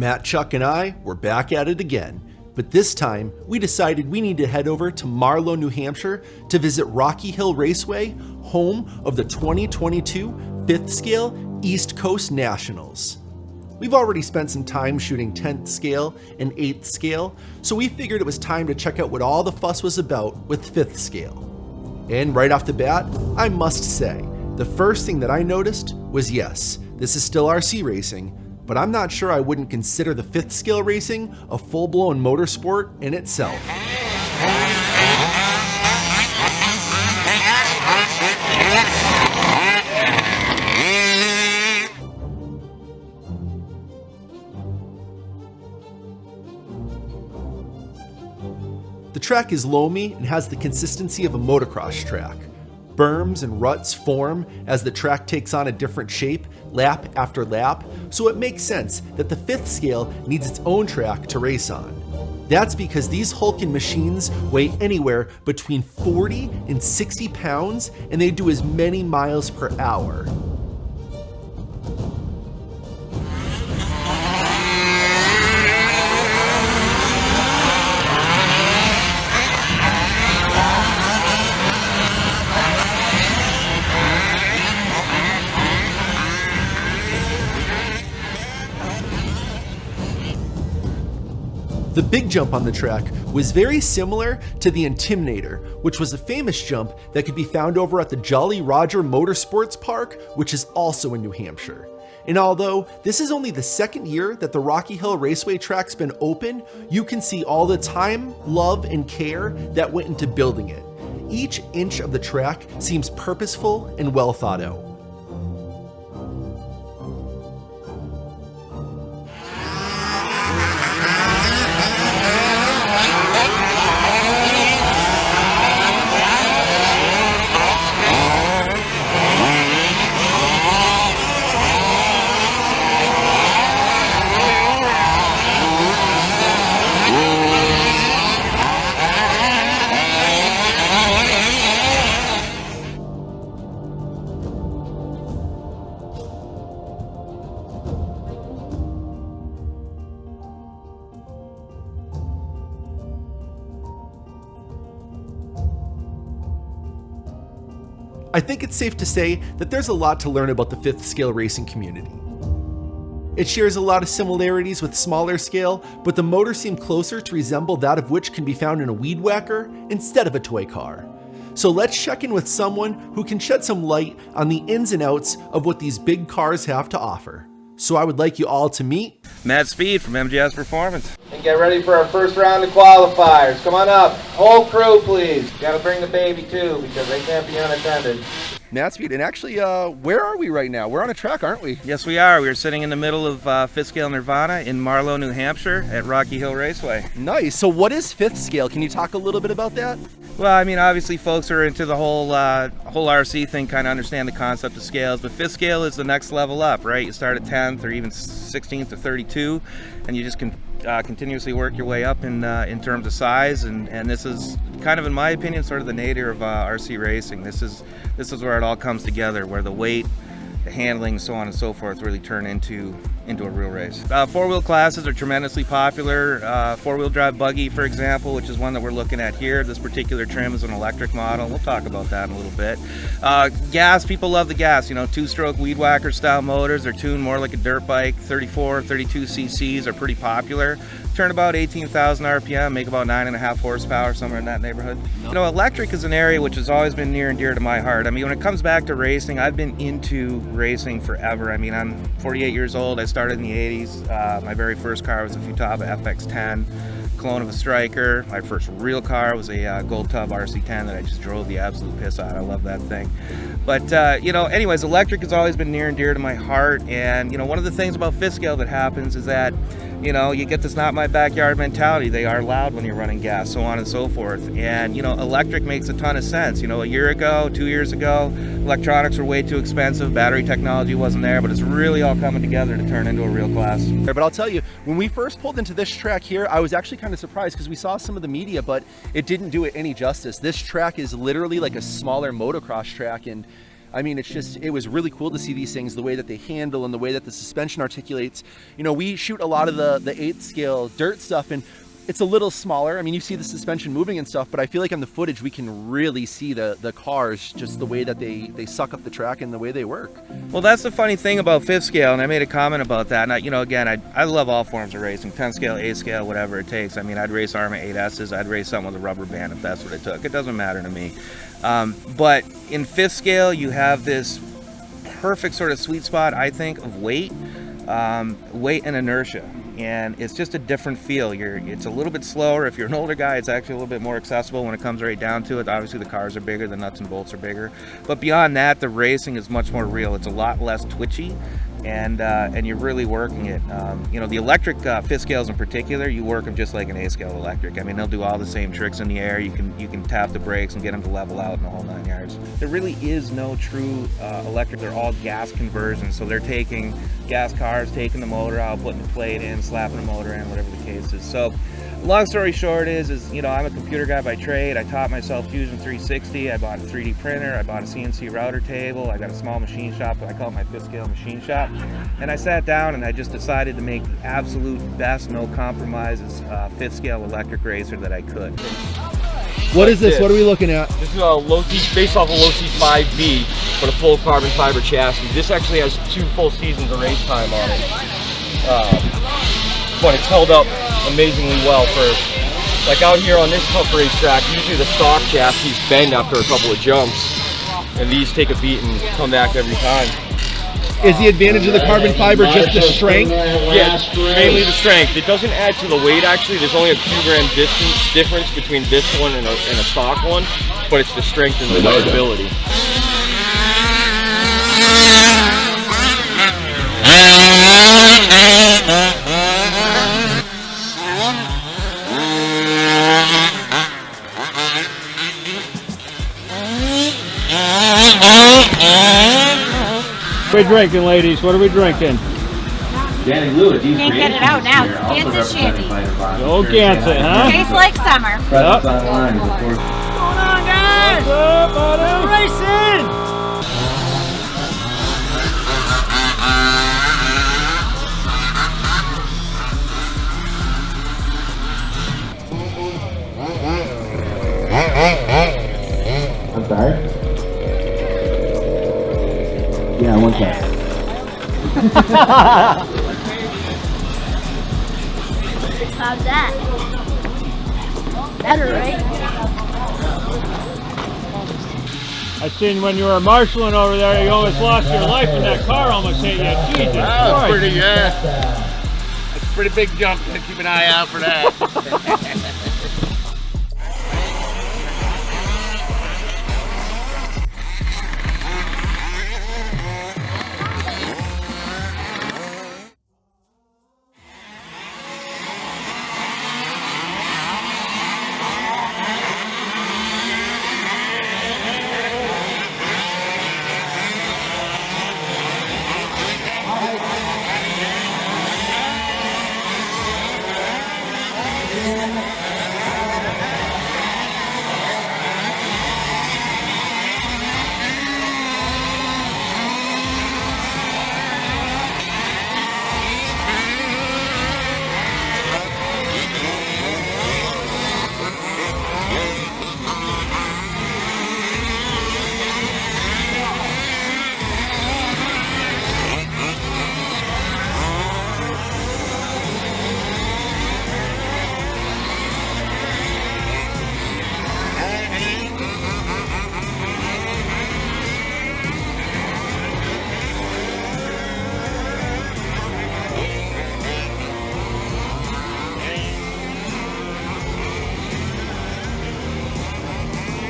Matt, Chuck, and I were back at it again, but this time we decided we need to head over to Marlow, New Hampshire to visit Rocky Hill Raceway, home of the 2022 5th Scale East Coast Nationals. We've already spent some time shooting 10th scale and 8th scale, so we figured it was time to check out what all the fuss was about with 5th scale. And right off the bat, I must say, the first thing that I noticed was yes, this is still RC racing, but I'm not sure I wouldn't consider the 5th scale racing a full-blown motorsport in itself. The track is loamy and has the consistency of a motocross track. Berms and ruts form as the track takes on a different shape lap after lap, so it makes sense that the 5th scale needs its own track to race on. That's because these hulking machines weigh anywhere between 40 and 60 pounds, and they do as many miles per hour. The big jump on the track was very similar to the Intimidator, which was a famous jump that could be found over at the Jolly Roger Motorsports Park, which is also in New Hampshire. And although this is only the second year that the Rocky Hill Raceway track's been open, you can see all the time, love, and care that went into building it. Each inch of the track seems purposeful and well thought out. I think it's safe to say that there's a lot to learn about the 5th scale racing community. It shares a lot of similarities with smaller scale, but the motors seem closer to resemble that of which can be found in a weed whacker instead of a toy car. So let's check in with someone who can shed some light on the ins and outs of what these big cars have to offer. So I would like you all to meet Matt Speed from MGS Performance. And get ready for our first round of qualifiers. Come on up. Whole crew, please. Gotta bring the baby too, because they can't be unattended. Matt Speed. And actually, where are we right now? We're on a track, aren't we? Yes, we are. We're sitting in the middle of 5th Scale Nirvana in Marlow, New Hampshire at Rocky Hill Raceway. Nice. So what is 5th scale? Can you talk a little bit about that? Well, I mean, obviously folks who are into the whole RC thing kind of understand the concept of scales, but 5th scale is the next level up, right? You start at 10th or even 16th or 32, and you just can continuously work your way up in terms of size, and this is kind of, in my opinion, sort of the nadir of RC racing. This is where it all comes together, where the weight, the handling, so on and so forth really turn into a real race. Four-wheel classes are tremendously popular. Four-wheel drive buggy, for example, which is one that we're looking at here. This particular trim is an electric model. We'll talk about that in a little bit. Gas, people love the gas. You know, two-stroke weed whacker style motors. They're tuned more like a dirt bike. 34, 32 cc's are pretty popular. Turn about 18,000 RPM, make about 9.5 horsepower, somewhere in that neighborhood. You know, electric is an area which has always been near and dear to my heart. I mean, when it comes back to racing, I've been into racing forever. I mean, I'm 48 years old. I started in the 80s. My very first car was a Futaba FX10, clone of a Striker. My first real car was a Gold Tub RC10 that I just drove the absolute piss out. I love that thing. But, you know, anyways, electric has always been near and dear to my heart. And, you know, one of the things about 5th scale that happens is that, you know, you get this not my backyard mentality. They are loud when you're running gas, so on and so forth. And, you know, electric makes a ton of sense. You know, a year ago, 2 years ago, electronics were way too expensive. Battery technology wasn't there, but it's really all coming together to turn into a real class. But I'll tell you, when we first pulled into this track here, I was actually kind of surprised because we saw some of the media, but it didn't do it any justice. This track is literally like a smaller motocross track, and I mean, it was really cool to see these things, the way that they handle and the way that the suspension articulates. You know, we shoot a lot of the 8th scale dirt stuff, and it's a little smaller. I mean, you see the suspension moving and stuff, but I feel like on the footage, we can really see the cars, just the way that they suck up the track and the way they work. Well, that's the funny thing about 5th scale, and I made a comment about that. And again, I love all forms of racing, 10th scale, 8th scale, whatever it takes. I mean, I'd race ARMA 8S's, I'd race something with a rubber band if that's what it took. It doesn't matter to me. But in 5th scale, you have this perfect sort of sweet spot, I think, of weight and inertia. And it's just a different feel. It's a little bit slower. If you're an older guy, it's actually a little bit more accessible when it comes right down to it. Obviously, the cars are bigger, the nuts and bolts are bigger. But beyond that, the racing is much more real. It's a lot less twitchy, and you're really working it. The electric 5th scales in particular, you work them just like an 8th scale electric. I mean, they'll do all the same tricks in the air. You can tap the brakes and get them to level out in the whole 9 yards. There really is no true electric. They're all gas conversions. So they're taking gas cars, taking the motor out, putting the plate in, slapping the motor in, whatever the case is. So long story short is I'm a computer guy by trade. I taught myself Fusion 360. I bought a 3D printer. I bought a CNC router table. I got a small machine shop. I call it my 5th scale machine shop. And I sat down and I just decided to make the absolute best, no compromises 5th scale electric racer that I could. What is this? What are we looking at? This is a losi, based off a losi 5B, but a full carbon fiber chassis. This actually has 2 full seasons of race time on it. But it's held up amazingly well for, like out here on this tough racetrack, usually the stock chassis bend after a couple of jumps, and these take a beat and come back every time. Is the advantage of the carbon fiber just the strength? Yeah, mainly the strength. It doesn't add to the weight actually. There's only a few gram difference between this one and a stock one, but it's the strength and the durability. What are we drinking, ladies? What are we drinking? Danny Lewis, you can't get it out now. It's Gansett Shandy. Old Gansett, huh? Tastes like summer. Presents online, of course. What's going on, guys? What's up, buddy? Racing! I'm sorry? Yeah, one second. How's that? Better, right? I seen when you were marshalling over there, you almost lost your life and that car almost hit you. Jesus That was Christ. That's a pretty big jump. Keep an eye out for that.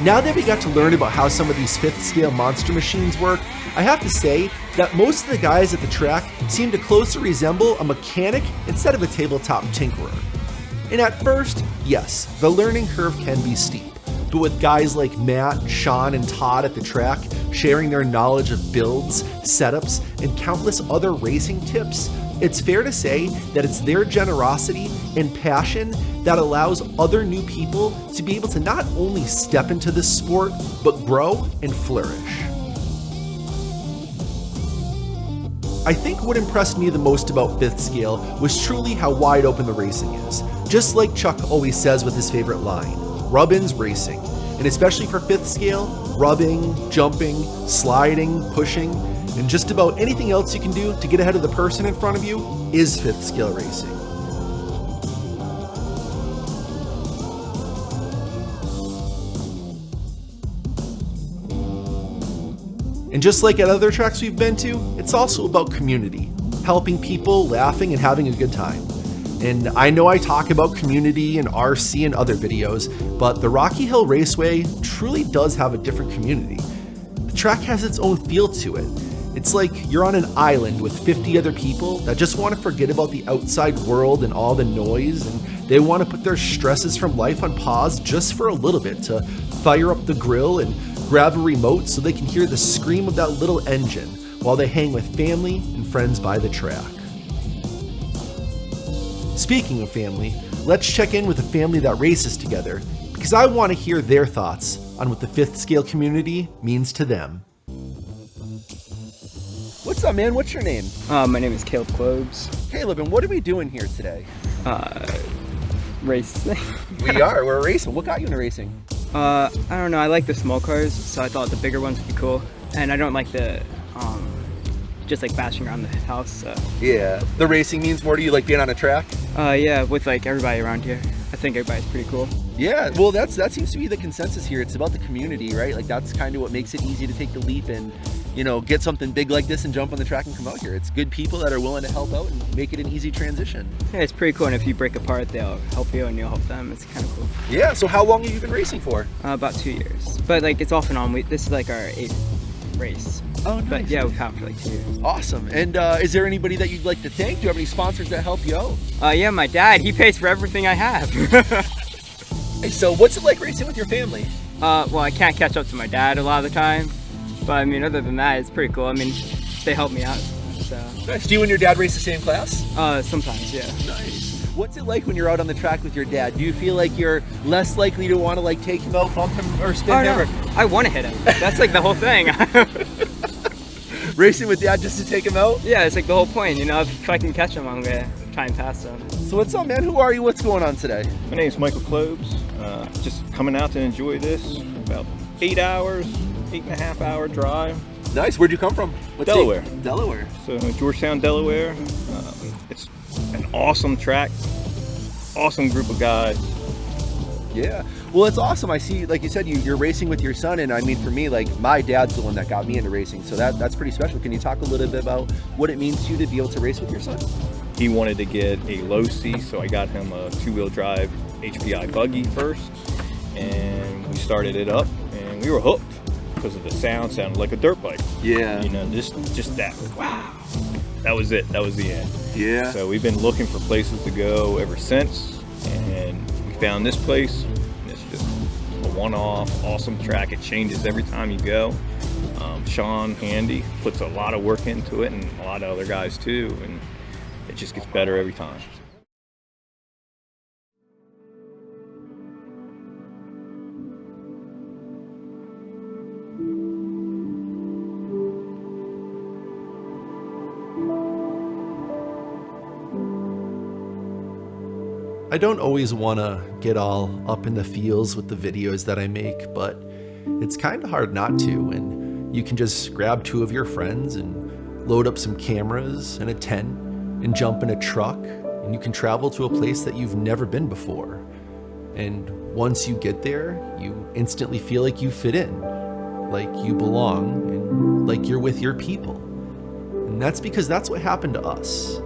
Now that we got to learn about how some of these 5th scale monster machines work, I have to say that most of the guys at the track seem to closely resemble a mechanic instead of a tabletop tinkerer. And at first, yes, the learning curve can be steep, but with guys like Matt, Sean, and Todd at the track sharing their knowledge of builds, setups, and countless other racing tips, it's fair to say that it's their generosity and passion that allows other new people to be able to not only step into this sport, but grow and flourish. I think what impressed me the most about 5th scale was truly how wide open the racing is. Just like Chuck always says with his favorite line, rub-ins racing. And especially for 5th scale, rubbing, jumping, sliding, pushing, and just about anything else you can do to get ahead of the person in front of you is 5th scale racing. And just like at other tracks we've been to, it's also about community, helping people, laughing, and having a good time. And I know I talk about community and RC in other videos, but the Rocky Hill Raceway truly does have a different community. The track has its own feel to it. It's like you're on an island with 50 other people that just want to forget about the outside world and all the noise, and they want to put their stresses from life on pause just for a little bit to fire up the grill and grab a remote so they can hear the scream of that little engine while they hang with family and friends by the track. Speaking of family, let's check in with a family that races together because I want to hear their thoughts on what the 5th scale community means to them. What's up, man? What's your name? My name is Caleb Clobes. Caleb, and what are we doing here today? Racing. We're racing. What got you into racing? I don't know, I like the small cars, so I thought the bigger ones would be cool. And I don't like the, just like bashing around the house, so. Yeah. The racing means more to you, like being on a track? Yeah, with like everybody around here. I think everybody's pretty cool. Yeah, well that seems to be the consensus here. It's about the community, right? Like that's kind of what makes it easy to take the leap and, you know, get something big like this and jump on the track and come out here. It's good people that are willing to help out and make it an easy transition. Yeah, it's pretty cool, and if you break apart, they'll help you and you'll help them. It's kind of cool. Yeah, so how long have you been racing for? About 2 years. But like it's off and on. This is like our 8th race. Oh, nice. But yeah, we've had it for like 2 years. Awesome. And is there anybody that you'd like to thank? Do you have any sponsors that help you out? Yeah, my dad. He pays for everything I have. Hey, so what's it like racing with your family? Well, I can't catch up to my dad a lot of the time. But I mean, other than that, it's pretty cool. I mean, they help me out, so. Nice. Do you and your dad race the same class? Sometimes, yeah. Nice. What's it like when you're out on the track with your dad? Do you feel like you're less likely to want to like take him out, bump him, or spin him? No. I want to hit him. That's like the whole thing. Racing with dad just to take him out? Yeah, it's like the whole point, you know, if I can catch him, I'm gonna try and pass him. So what's up, man? Who are you? What's going on today? My name's Michael Clobes. Just coming out to enjoy this. About 8 hours, 8.5 hour drive. Nice. Where'd you come from? What Delaware. state? Delaware. So Georgetown, Delaware. It's an awesome track, awesome group of guys. Yeah. Well, it's awesome. I see, like you said, you're racing with your son, and I mean, for me, like my dad's the one that got me into racing, so that's pretty special. Can you talk a little bit about what it means to you to be able to race with your son? He wanted to get a losi, so I got him a 2-wheel drive HPI buggy first, and we started it up, and we were hooked because of the sounded like a dirt bike. Yeah. You know, just that. Wow. That was it. That was the end. Yeah. So we've been looking for places to go ever since, and we found this place. And it's just a one-off, awesome track. It changes every time you go. Sean Handy puts a lot of work into it, and a lot of other guys too, and it just gets better every time. I don't always want to get all up in the feels with the videos that I make, but it's kind of hard not to, and you can just grab 2 of your friends and load up some cameras and a tent and jump in a truck, and you can travel to a place that you've never been before. And once you get there, you instantly feel like you fit in, like you belong, and like you're with your people. And that's because that's what happened to us.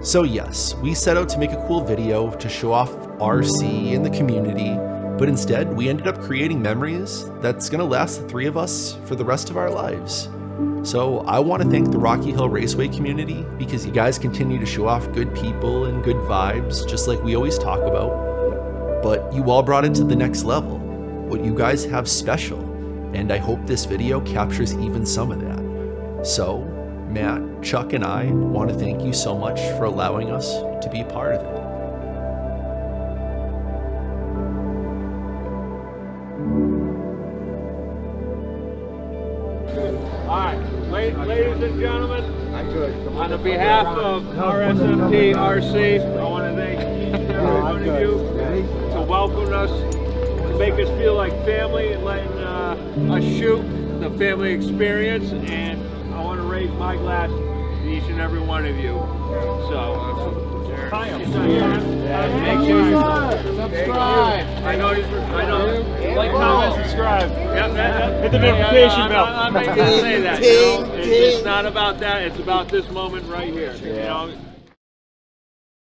So yes, we set out to make a cool video to show off RC and the community, but instead we ended up creating memories that's gonna last the 3 of us for the rest of our lives. So I want to thank the Rocky Hill Raceway community because you guys continue to show off good people and good vibes, just like we always talk about. But you all brought it to the next level, what you guys have special, and I hope this video captures even some of that. So Matt, Chuck, and I want to thank you so much for allowing us to be a part of it. All right, ladies and gentlemen, On the behalf of RSMP RC, I want to thank each and every one of you to welcome us, to make us feel like family and letting us shoot the family experience. And I want to raise my glass to each and every one of you. So, subscribe. I know. Like, comment, subscribe. Hit the notification bell. I'm not going to say that. It's not about that. It's about this moment right here. You know.